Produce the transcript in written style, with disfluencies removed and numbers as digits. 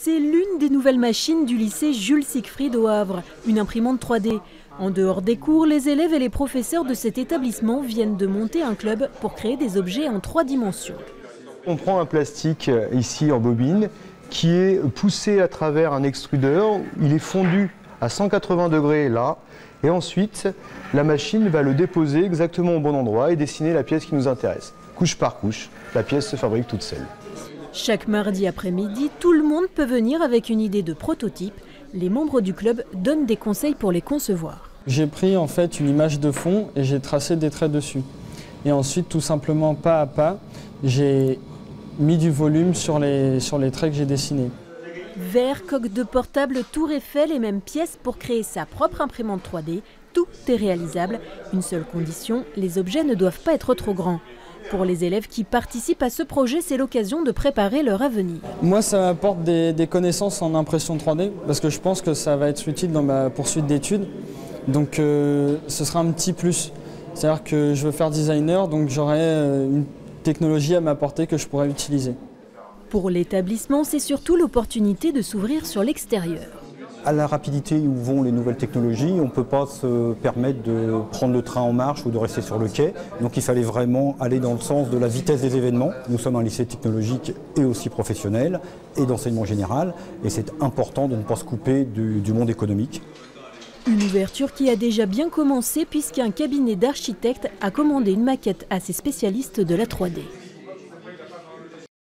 C'est l'une des nouvelles machines du lycée Jules Siegfried au Havre, une imprimante 3D. En dehors des cours, les élèves et les professeurs de cet établissement viennent de monter un club pour créer des objets en 3 dimensions. On prend un plastique ici en bobine qui est poussé à travers un extrudeur. Il est fondu à 180 degrés là. Et ensuite, la machine va le déposer exactement au bon endroit et dessiner la pièce qui nous intéresse. Couche par couche, la pièce se fabrique toute seule. Chaque mardi après-midi, tout le monde peut venir avec une idée de prototype. Les membres du club donnent des conseils pour les concevoir. J'ai pris en fait une image de fond et j'ai tracé des traits dessus. Et ensuite, tout simplement, pas à pas, j'ai mis du volume sur les traits que j'ai dessinés. Verre, coque de portable, tour Eiffel et même pièce pour créer sa propre imprimante 3D. Tout est réalisable. Une seule condition, les objets ne doivent pas être trop grands. Pour les élèves qui participent à ce projet, c'est l'occasion de préparer leur avenir. Moi, ça m'apporte des connaissances en impression 3D parce que je pense que ça va être utile dans ma poursuite d'études. Donc ce sera un petit plus. C'est-à-dire que je veux faire designer, donc j'aurai une technologie à m'apporter que je pourrais utiliser. Pour l'établissement, c'est surtout l'opportunité de s'ouvrir sur l'extérieur. À la rapidité où vont les nouvelles technologies, on ne peut pas se permettre de prendre le train en marche ou de rester sur le quai. Donc il fallait vraiment aller dans le sens de la vitesse des événements. Nous sommes un lycée technologique et aussi professionnel et d'enseignement général. Et c'est important de ne pas se couper du monde économique. Une ouverture qui a déjà bien commencé puisqu'un cabinet d'architectes a commandé une maquette à ses spécialistes de la 3D.